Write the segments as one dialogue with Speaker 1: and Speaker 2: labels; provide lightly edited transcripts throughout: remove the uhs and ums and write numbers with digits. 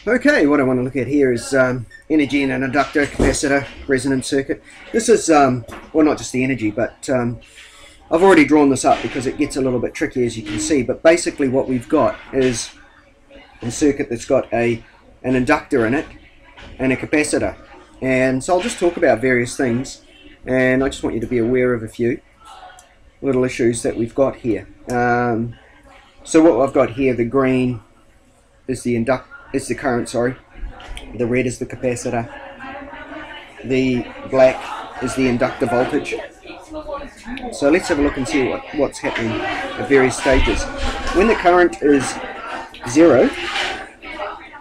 Speaker 1: Okay, what I want to look at here is energy in an inductor, capacitor, resonant circuit. This is, well, not just the energy, but I've already drawn this up because it gets a little bit tricky, as you can see. But basically what we've got is a circuit that's got an inductor in it and a capacitor. And so I'll just talk about various things, and I just want you to be aware of a few little issues that we've got here. So what I've got here, the green is the current, sorry. The red is the capacitor. The black is the inductor voltage. So let's have a look and see what's happening at various stages. When the current is 0,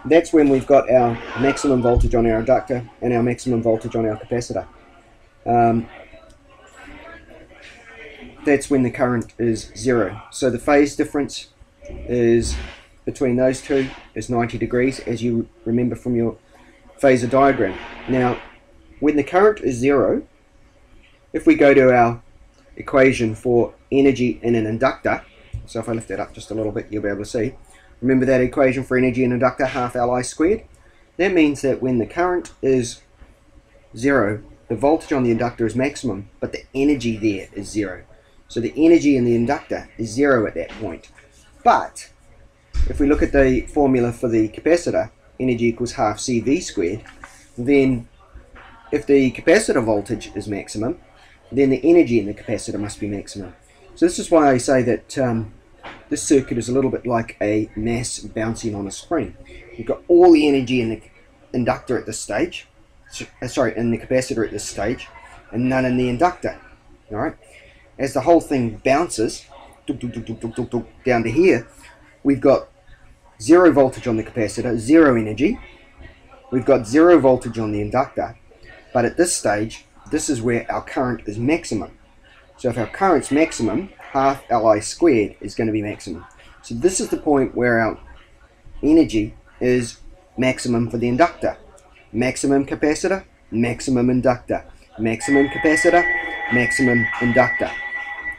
Speaker 1: that's when we've got our maximum voltage on our inductor and our maximum voltage on our capacitor. That's when the current is 0. So the phase difference is between those two is 90 degrees, as you remember from your phasor diagram. Now, when the current is 0, if we go to our equation for energy in an inductor, so if I lift that up just a little bit, you'll be able to see. Remember that equation for energy in an inductor, half Li squared? That means that when the current is 0, the voltage on the inductor is maximum, but the energy there is 0. So the energy in the inductor is 0 at that point. But if we look at the formula for the capacitor, energy equals half CV squared, then if the capacitor voltage is maximum, then the energy in the capacitor must be maximum. So this is why I say that this circuit is a little bit like a mass bouncing on a spring. You've got all the energy in the inductor at this stage, in the capacitor at this stage, and none in the inductor. All right. As the whole thing bounces down to here, we've got 0 voltage on the capacitor, 0 energy. We've got 0 voltage on the inductor. But at this stage, this is where our current is maximum. So if our current's maximum, half Li squared is going to be maximum. So this is the point where our energy is maximum for the inductor. Maximum capacitor, maximum inductor. Maximum capacitor, maximum inductor.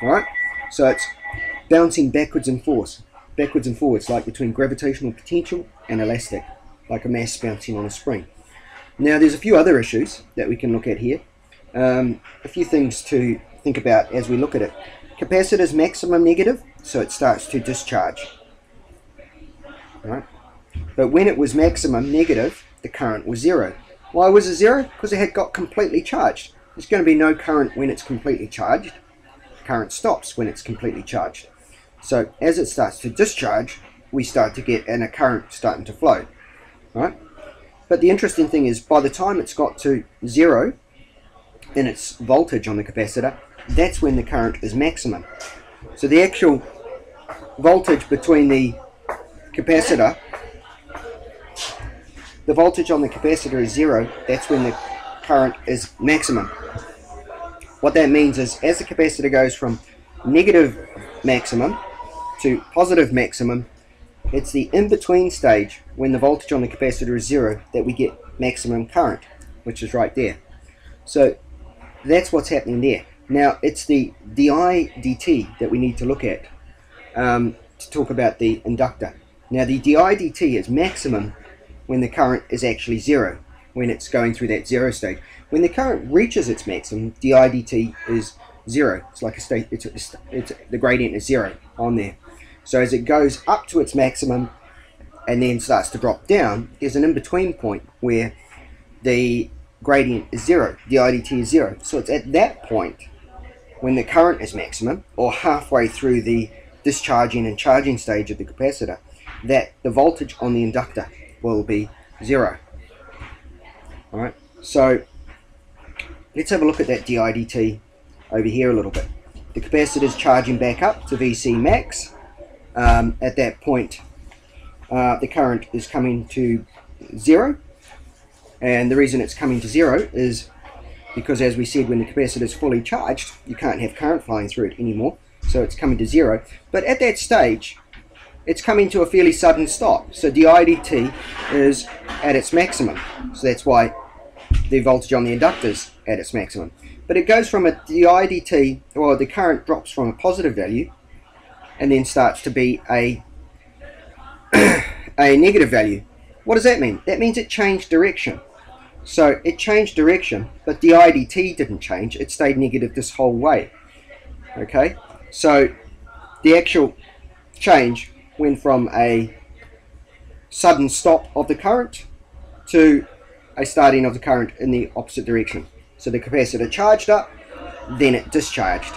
Speaker 1: Alright? So it's bouncing backwards and forwards, like between gravitational potential and elastic, like a mass bouncing on a spring. Now there's a few other issues that we can look at here. A few things to think about as we look at it. Capacitor is maximum negative, so it starts to discharge. Right? But when it was maximum negative, the current was 0. Why was it 0? Because it had got completely charged. There's going to be no current when it's completely charged. Current stops when it's completely charged. So as it starts to discharge, we start to get a current starting to flow. Right? But the interesting thing is, by the time it's got to 0 in its voltage on the capacitor, that's when the current is maximum. So the actual voltage between the capacitor, the voltage on the capacitor is 0, that's when the current is maximum. What that means is, as the capacitor goes from negative maximum to positive maximum, it's the in-between stage when the voltage on the capacitor is 0 that we get maximum current, which is right there. So that's what's happening there. Now it's the di dt that we need to look at to talk about the inductor. Now the di dt is maximum when the current is actually 0, when it's going through that 0 stage. When the current reaches its maximum, di dt is 0. It's like a state. The gradient is 0 on there. So as it goes up to its maximum and then starts to drop down, there's an in-between point where the gradient is 0, the dt is 0. So it's at that point when the current is maximum, or halfway through the discharging and charging stage of the capacitor, that the voltage on the inductor will be 0. Alright, so let's have a look at that di dt over here a little bit. The capacitor is charging back up to Vc max. At that point, the current is coming to 0, and the reason it's coming to 0 is because, as we said, when the capacitor is fully charged, you can't have current flowing through it anymore, so it's coming to 0. But at that stage, it's coming to a fairly sudden stop, so di dt is at its maximum, so that's why the voltage on the inductor is at its maximum. But it goes from a di dt, or the current drops from a positive value and then starts to be a negative value. What does that mean? That means it changed direction. So it changed direction, but the IDT didn't change. It stayed negative this whole way. Okay, so the actual change went from a sudden stop of the current to a starting of the current in the opposite direction. So the capacitor charged up, then it discharged.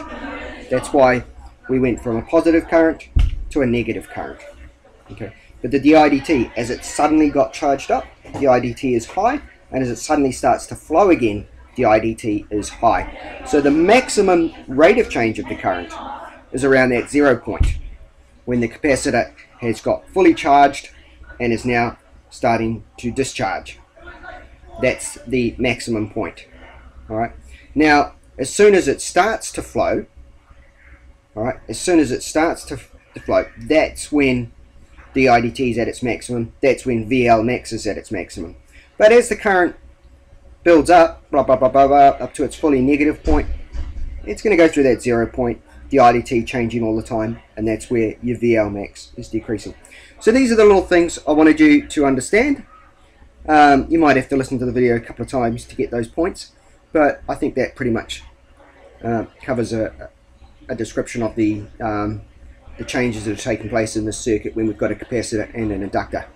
Speaker 1: That's why we went from a positive current to a negative current. Okay, but the IDT, as it suddenly got charged up, the IDT is high, and as it suddenly starts to flow again, the IDT is high. So the maximum rate of change of the current is around that 0 point, when the capacitor has got fully charged and is now starting to discharge. That's the maximum point. All right. Now, as soon as it starts to flow, all right, as soon as it starts to flow, that's when the IDT is at its maximum. That's when VL max is at its maximum. But as the current builds up, blah, blah, blah, blah, blah, up to its fully negative point, it's going to go through that 0 point, the IDT changing all the time, and that's where your VL max is decreasing. So these are the little things I wanted you to understand. You might have to listen to the video a couple of times to get those points, but I think that pretty much covers a description of the changes that are taking place in this circuit when we've got a capacitor and an inductor.